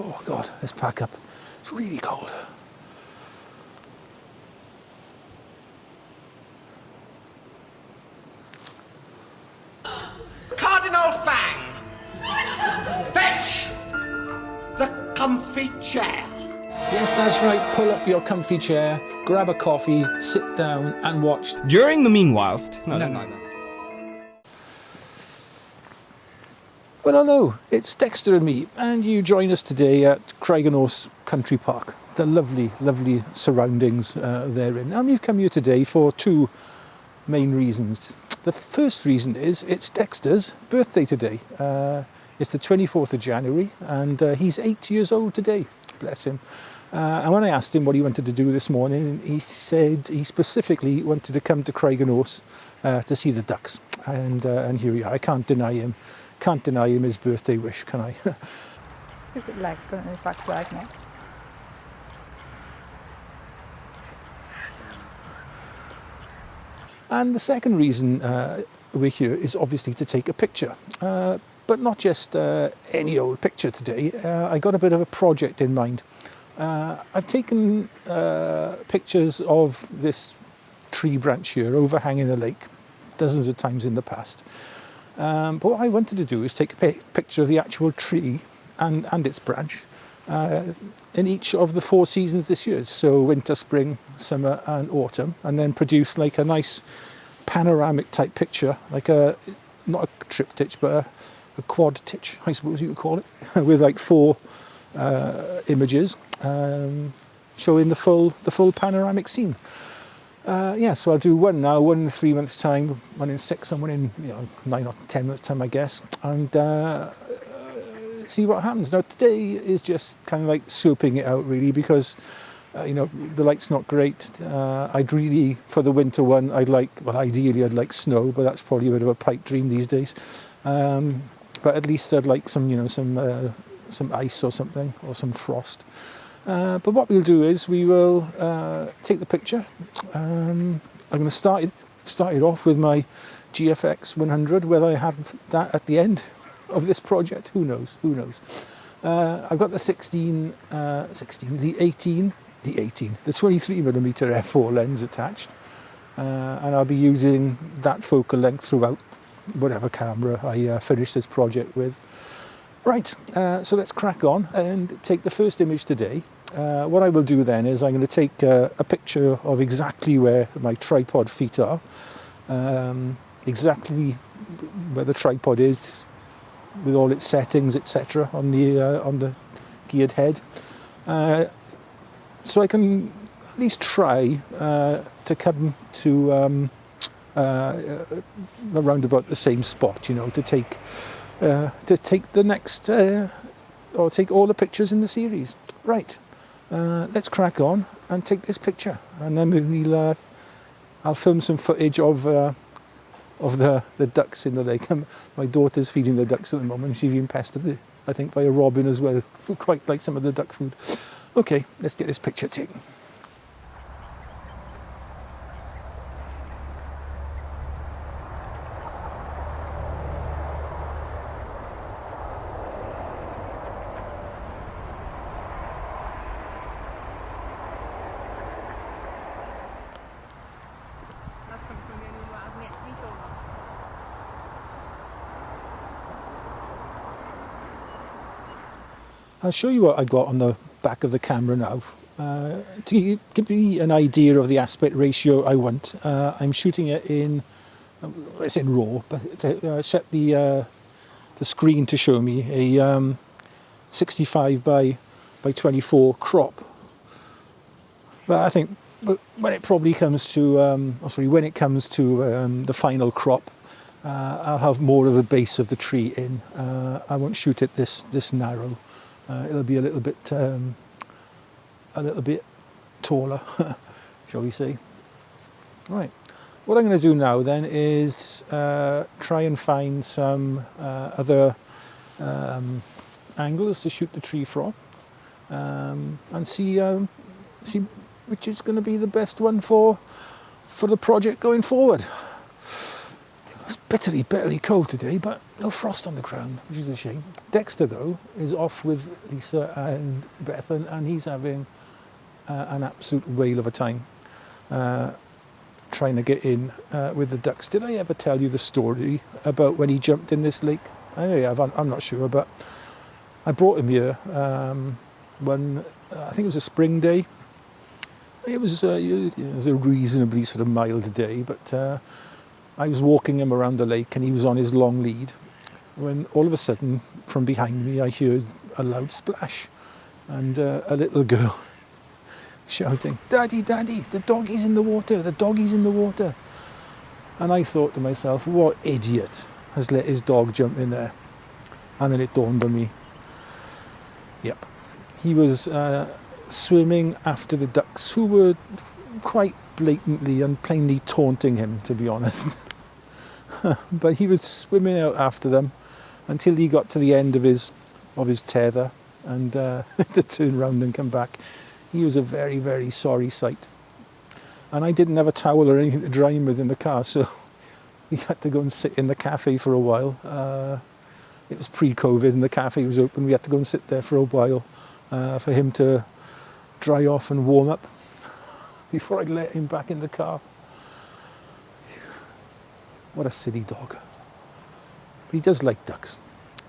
Oh God, let's pack up. It's really cold. Cardinal Fang! Fetch the comfy chair. Yes, that's right. Pull up your comfy chair, grab a coffee, sit down and watch. During the meanwhilest... No. Well, hello, it's Dexter and me, and you join us today at Craigenose Country Park. The lovely, lovely surroundings therein. And we've come here today for two main reasons. The first reason is it's Dexter's birthday today. It's the 24th of January, and he's 8 years old today. Bless him. And when I asked him what he wanted to do this morning, he said he specifically wanted to come to Craigenose to see the ducks. And here we are. I can't deny him his birthday wish, can I? Is het lijkt gewoon een pak lijkt me. And the second reason we're here is obviously to take a picture. But not just any old picture today. I got a bit of a project in mind. I've taken pictures of this tree branch here overhanging the lake dozens of times in the past. But what I wanted to do is take a picture of the actual tree and its branch in each of the 4 seasons this year. So winter, spring, summer and autumn, and then produce like a nice panoramic type picture, like not a triptych, but a quadtich, I suppose you could call it, with like 4 images showing the full panoramic scene. Yeah, so I'll do one now, one in 3 months' time, one in 6, and one in 9 or 10 months' time, I guess, and see what happens. Now today is just kind of like scoping it out really, because the light's not great. I'd really, for the winter one, ideally I'd like snow, but that's probably a bit of a pipe dream these days. But at least I'd like some ice or something, or some frost. But what we'll do is we will take the picture. I'm going to start it off with my GFX 100. Whether I have that at the end of this project, who knows? I've got the 23mm f4 lens attached, and I'll be using that focal length throughout whatever camera I finish this project with. Right, so let's crack on and take the first image today. What I will do then is I'm going to take a picture of exactly where my tripod feet are, exactly where the tripod is, with all its settings, etc., on the geared head, so I can at least try to come to around about the same spot, to take the next, or take all the pictures in the series. Right, let's crack on and take this picture, and then I'll film some footage of the ducks in the lake. My daughter's feeding the ducks at the moment. She's been pestered, I think, by a robin as well, who quite like some of the duck food. Okay, let's get this picture taken. I'll show you what I got on the back of the camera now. To give me an idea of the aspect ratio I want, I'm shooting it it's in RAW, but I set the screen to show me a 65 by 24 crop. But I think when it comes to the final crop, I'll have more of the base of the tree in. I won't shoot it this narrow. It'll be a little bit taller, shall we say. Right, what I'm going to do now then is try and find some other angles to shoot the tree from, and see which is going to be the best one for the project going forward. Let's bitterly cold today, but no frost on the ground, which is a shame. Dexter, though, is off with Lisa and Beth, and he's having an absolute whale of a time trying to get in with the ducks. Did I ever tell you the story about when he jumped in this lake? I know you have, I'm not sure, but I brought him here when, I think it was a spring day. It was a reasonably sort of mild day, but I was walking him around the lake and he was on his long lead when all of a sudden from behind me I heard a loud splash and a little girl shouting, "Daddy, Daddy, the doggy's in the water, the doggy's in the water." And I thought to myself, what idiot has let his dog jump in there? And then it dawned on me, yep, he was swimming after the ducks, who were quite blatantly and plainly taunting him, to be honest. But he was swimming out after them until he got to the end of his tether and to turn round and come back. He was a very sorry sight. And I didn't have a towel or anything to dry him with in the car, so we had to go and sit in the cafe for a while. It was pre-COVID and the cafe was open. We had to go and sit there for a while for him to dry off and warm up before I'd let him back in the car. What a silly dog. He does like ducks.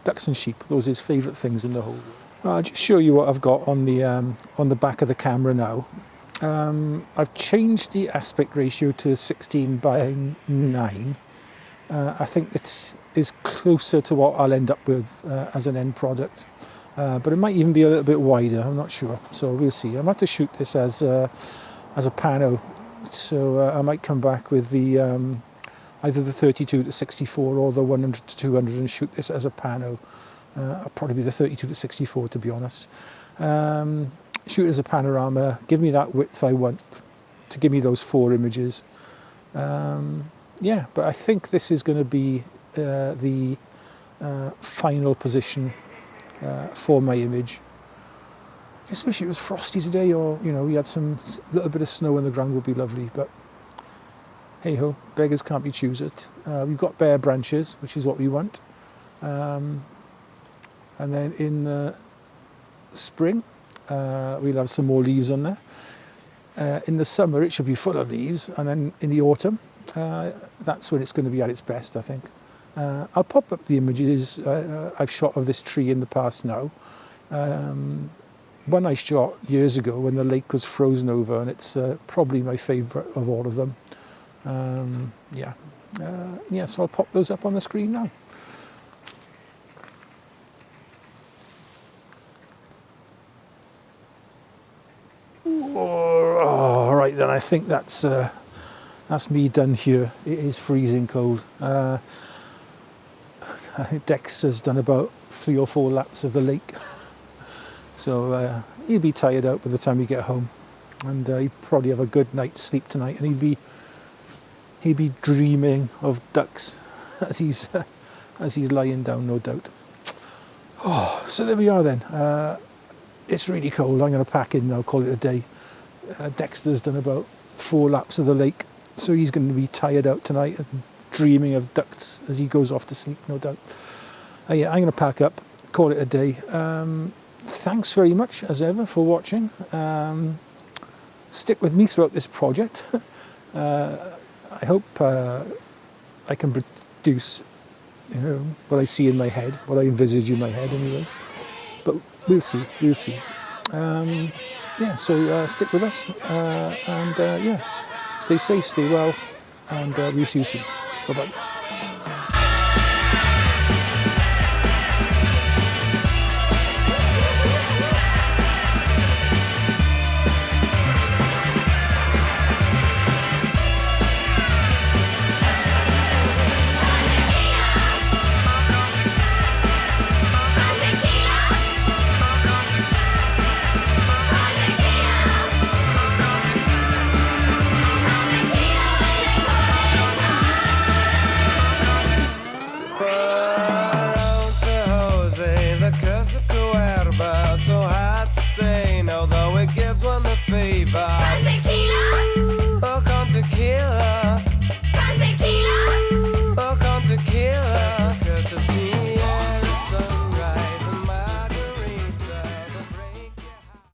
Ducks and sheep, those are his favourite things in the whole world. I'll just show you what I've got on the back of the camera now. I've changed the aspect ratio to 16:9. I think it is closer to what I'll end up with as an end product. But it might even be a little bit wider, I'm not sure. So we'll see. I might have to shoot this as a pano. So I might come back with the either the 32-64 or the 100-200 and shoot this as a pano. I'll probably be the 32-64 to be honest. Shoot it as a panorama, give me that width I want to give me those 4 images. Yeah, but I think this is going to be the final position for my image. Just wish it was frosty today, or we had some little bit of snow on the ground would be lovely, but hey ho, beggars can't be choosers. We've got bare branches, which is what we want. And then in the spring, we'll have some more leaves on there. In the summer, it should be full of leaves, and then in the autumn, that's when it's going to be at its best, I think. I'll pop up the images I've shot of this tree in the past now. One I shot years ago when the lake was frozen over, and it's probably my favourite of all of them. Yeah, so I'll pop those up on the screen now. All right then, I think that's me done here. It is freezing cold. I think Dex has done about 3 or 4 laps of the lake, so he'll be tired out by the time we get home, and he'd probably have a good night's sleep tonight, and he'd be dreaming of ducks as he's lying down, no doubt. Oh, so there we are then. It's really cold. I'm going to pack in now, call it a day. Dexter's done about 4 laps of the lake, so he's going to be tired out tonight and dreaming of ducks as he goes off to sleep, no doubt. Yeah, I'm going to pack up, call it a day. Thanks very much, as ever, for watching. Stick with me throughout this project. I hope I can produce what I see in my head, what I envisage in my head anyway. But we'll see. Yeah, so stick with us, and yeah, stay safe, stay well, and we'll see you soon. Bye-bye.